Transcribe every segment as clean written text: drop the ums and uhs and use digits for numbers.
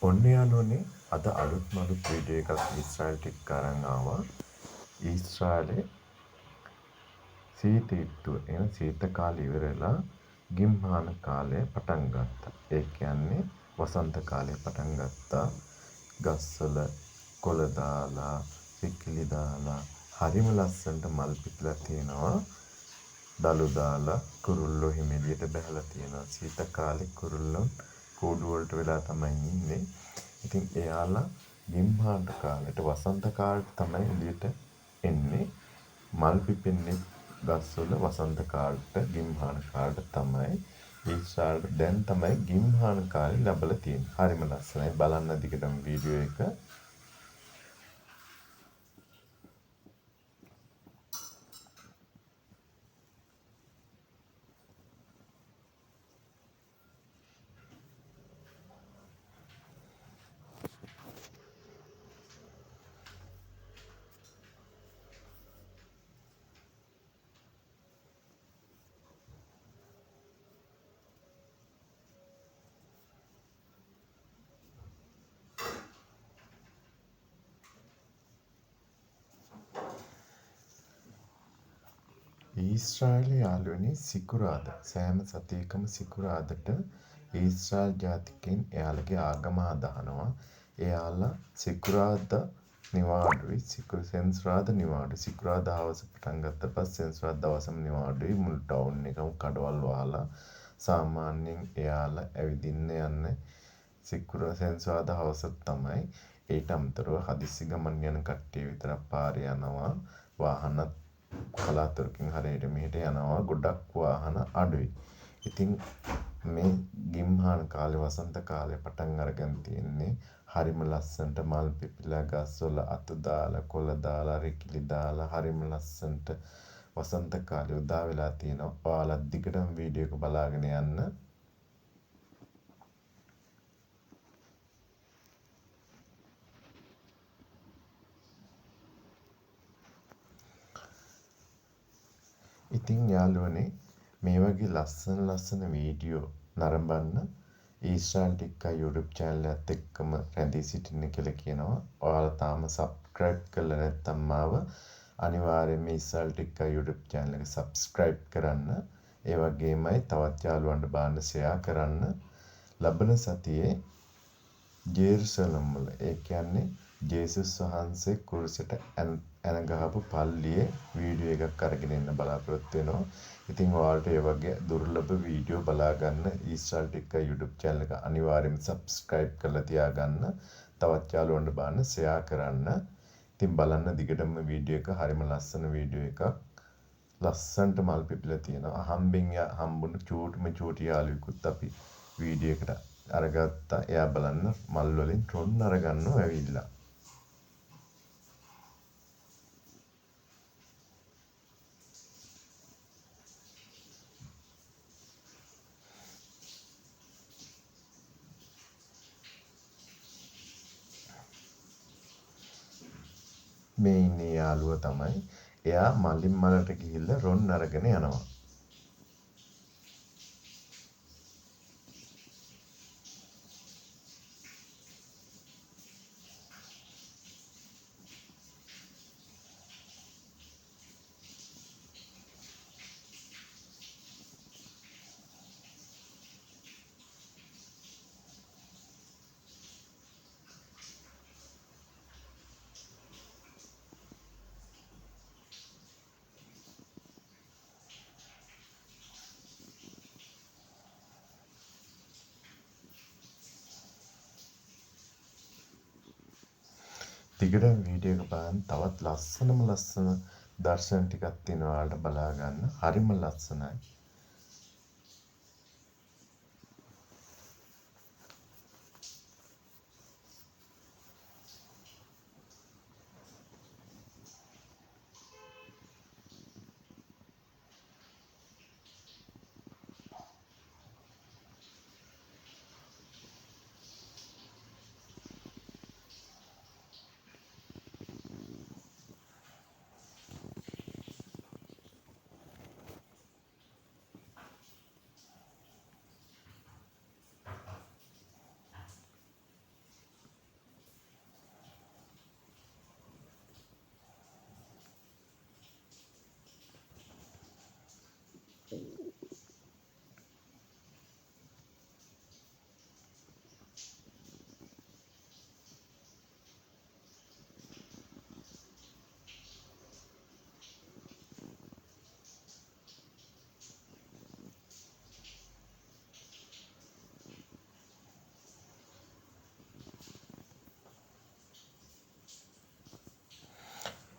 ඔන්න යාළුවනේ අද අලුත්ම අලුත් වීඩියෝ එකක් ඊශ්‍රායලට එක්ක ආවා. ඊශ්‍රායලේ සීත ඍතුව එන සීත කාලය ඉවරලා ගිම්හාන කාලය පටන් ගත්තා. ඒ කියන්නේ වසන්ත කාලය පටන් ගත්තා. ගස්වල කොළ දාලා, සිකිලි දාලා හරිම ලස්සනට මල් පිපිලා තියෙනවා. දළු දාලා කුරුල්ලෝ හිම එළියට බහලා තියෙනවා. සීත කාලේ කුරුල්ලෝ කූඩු වලට වෙලා තමයි ඉන්නේ. ඉතින් එයාලා ගිම්හාන කාලේට වසන්ත කාලේට තමයි එළියට එන්නේ. මල් පිපෙන්නේ ගස්වල වසන්ත කාලේට ගිම්හාන කාලේට තමයි. ඊශ්‍රායලට දැන් තමයි ගිම්හාන කාලේ ලැබලා තියෙන්නේ. හරිම ලස්සනයි. බලන්න දිගටම වීඩියෝ එක. ඊශ්‍රායලයේ යාළුවනේ සිකුරාදා සෑම සතියකම සිකුරාදට ඊශ්‍රායල් ජාතිකයන් එයාලගේ ආගම අදහනවා. එයාලා සිකුරාදා නිවාඩුයි. සෙනසුරාදා නිවාඩුයි. සිකුරාදා හවස පටන් ගත්ත පස්සේ සෙනසුරාදා දවසම නිවාඩුයි. මුළු ටවුන් එකම කඩවල් වහලා සාමාන්‍යයෙන් එයාලා ඇවිදින්න යන්නේ සෙනසුරාදා හවස තමයි. ඊට අමතරව හදිස්සි ගමන් යන කට්ටිය විතරක් පාරේ යනවා. වාහනත් කලාතුරකින් හරියට මෙහෙට යනවා. ගොඩක් වාහන අඩුයි. ඉතින් මේ ගිම්හාන කාලේ වසන්ත කාලේ පටන් අරගෙන තියෙන්නේ හරිම ලස්සනට මල් පිපිලා ගස්වල අතු දාලා කොළ දාලා රිකිලි දාලා හරිම ලස්සනට වසන්ත කාලේ උදා වෙලා තියෙනවා. ඔයාලා දිගටම වීඩියෝ එක බලාගෙන යන්න. ඉතින් යාළුවනේ මේ වගේ ලස්සන වීඩියෝ නරඹන්න ඊශ්‍රායල් ටික්කා YouTube channel එකත් එක්කම රැඳී සිටින්න කියලා කියනවා. ඔයාලා තාම subscribe කරලා නැත්නම් මාව අනිවාර්යයෙන්ම ඊශ්‍රායල් ටික්කා YouTube channel එක subscribe කරන්න. ඒ වගේමයි තවත් යාළුවන්ට බාන්න share කරන්න. ලබන සතියේ ජෙරුසලම් වල ඒ කියන්නේ ජේසුස් වහන්සේ කුරුසට ඇන ගහපු පල්ලියේ වීඩියෝ එකක් අරගෙන එන්න බලාපොරොත්තු වෙනවා. ඉතින් ඔයාලට ඒ වගේ දුර්ලභ වීඩියෝ බලා ගන්න ඊශ්‍රායල් ටික්කා YouTube channel එක අනිවාර්යයෙන්ම subscribe කරලා තියාගන්න. තවත් යාළුවන්ට බාන්න share කරන්න. ඉතින් බලන්න දිගටම වීඩියෝ එක හරිම ලස්සන වීඩියෝ එකක්. ලස්සනට මල් පිපිලා තියෙනවා. හම්බෙන් හම්බුන චූටි යාළුවෙකුත් අපි වීඩියෝ එකට අරගත්තා. එයා බලන්න මල් වලින් රොන් අරගන්නව ඇවිල්ලා. මේ ඉන්නේ යාළුවා තමයි. එයා මලින් මලට ගිහිල්ලා රොන් අරගෙන යනවා. දිගටම වීඩියෝ එක බලන්න. තවත් ලස්සන දර්ශන ටිකක් තියෙනවා ඔයාලට බලා ගන්න. හරිම ලස්සනයි.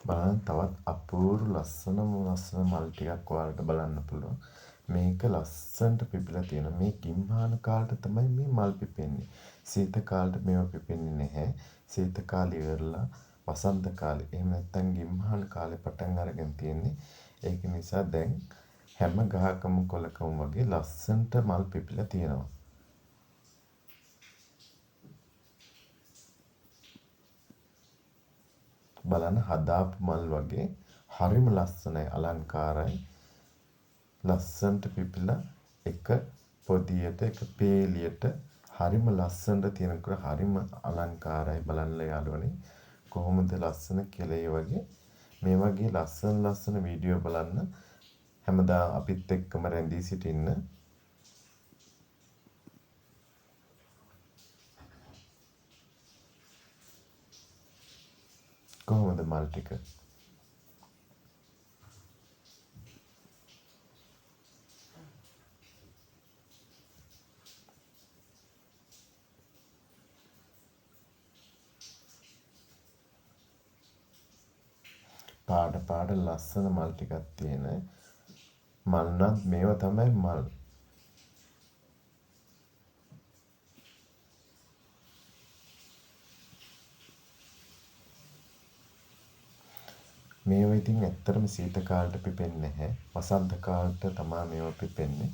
බලන්න තවත් අපූර්ව ලස්සන මල් ටිකක් ඔයාලට බලන්න පුළුවන්. මේක ලස්සනට පිපිලා තියෙනවා. මේ ගිම්හාන කාලේ තමයි මේ මල් පිපෙන්නේ. සීත කාලේ මේවා පිපෙන්නේ නැහැ. සීත කාලේ ඉවරලා වසන්ත කාලේ එහෙම නැත්නම් ගිම්හාන කාලේ පටන් අරගෙන තියෙන්නේ. ඒක නිසා දැන් හැම ගහකම කොලකම වගේ ලස්සනට මල් පිපිලා තියෙනවා. බලන්න හදාපු මල් වගේ හරිම ලස්සනයි අලංකාරයි. ලස්සනට පිපිලා එක පොදියට එක පේලියට හරිම ලස්සනට තියෙනකොට හරිම අලංකාරයි. බලන්න යාළුවනේ කොහොමද ලස්සන කෙලේ වගේ මේ වගේ ලස්සන වීඩියෝ බලන්න හැමදා අපිත් එක්කම රැඳී සිටින්න. කොහොමද මල් ටික පාට ලස්සන මල් ටිකක් තියෙන මල් නම් මේවා තමයි මල්. මේවා ඉතින් ඇත්තටම සීත කාලේට පිපෙන්නේ නැහැ. වසන්ත කාලේට තමයි මේවා පිපෙන්නේ.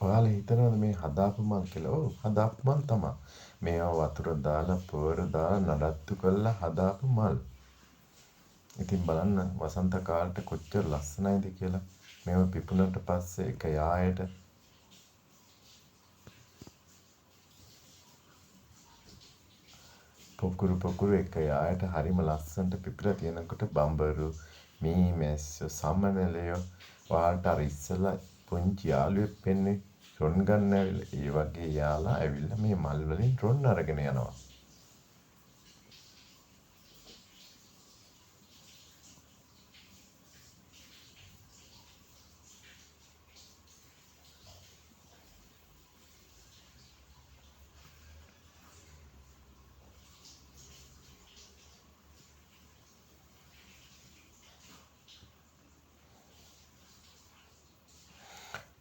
ඔයාලා හිතනවද මේ හදාපු මල් කියලා? ඔව් හදාපු මල් තමයි. මේවා වතුර දාලා පොර දාලා නඩත්තු කරලා හදාපු මල්. ඉතින් බලන්න වසන්ත කාලේට කොච්චර ලස්සනයිද කියලා. මේවා පිපුණට පස්සේ එක යායට පොකුරු එක යායට හරිම ලස්සනට පිපිලා තියෙනකොට බඹරු මී මැස්සෝ සමනලයෝ ඔයාලට අර ඉස්සලා පුංචි යාළුවෙක් වෙන්නේ රොන් ගන්න ඇවිල්ලා ඒ වගේ යාලා ඇවිල්ලා මේ මල් වලින් රොන් අරගෙන යනවා.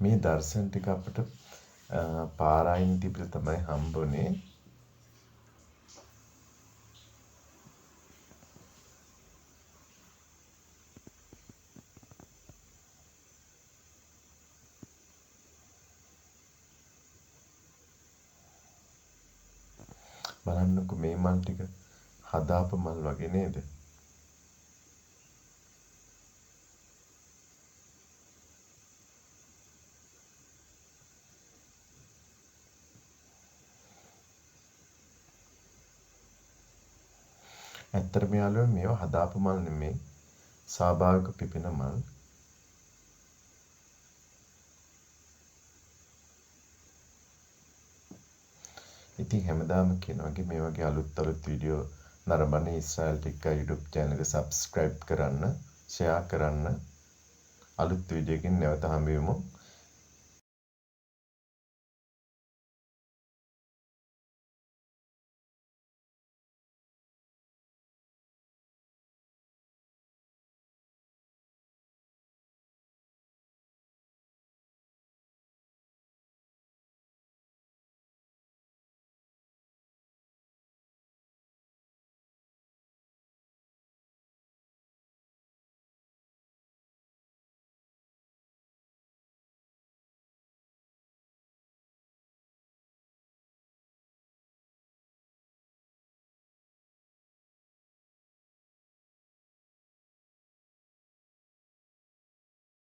මේ දර්ශන ටික අපිට පාරායින් තිබිලා තමයි හම්බුනේ. බලන්නකෝ මේ මල් ටික හදාපු මල් වගේ නේද? ඇත්තටම යාළුවෝ මේවා හදාපු මල් නෙමෙයි. ස්වාභාවික පිපෙන මල්. ඉතින් හැමදාම කියන වගේ මේ වගේ අලුත් වීඩියෝ නරඹන්න ඊශ්‍රායල් ටික්කා YouTube channel එක subscribe කරන්න, share කරන්න. අලුත් වීඩියෝ එකකින් නැවත හම්බ වෙමු.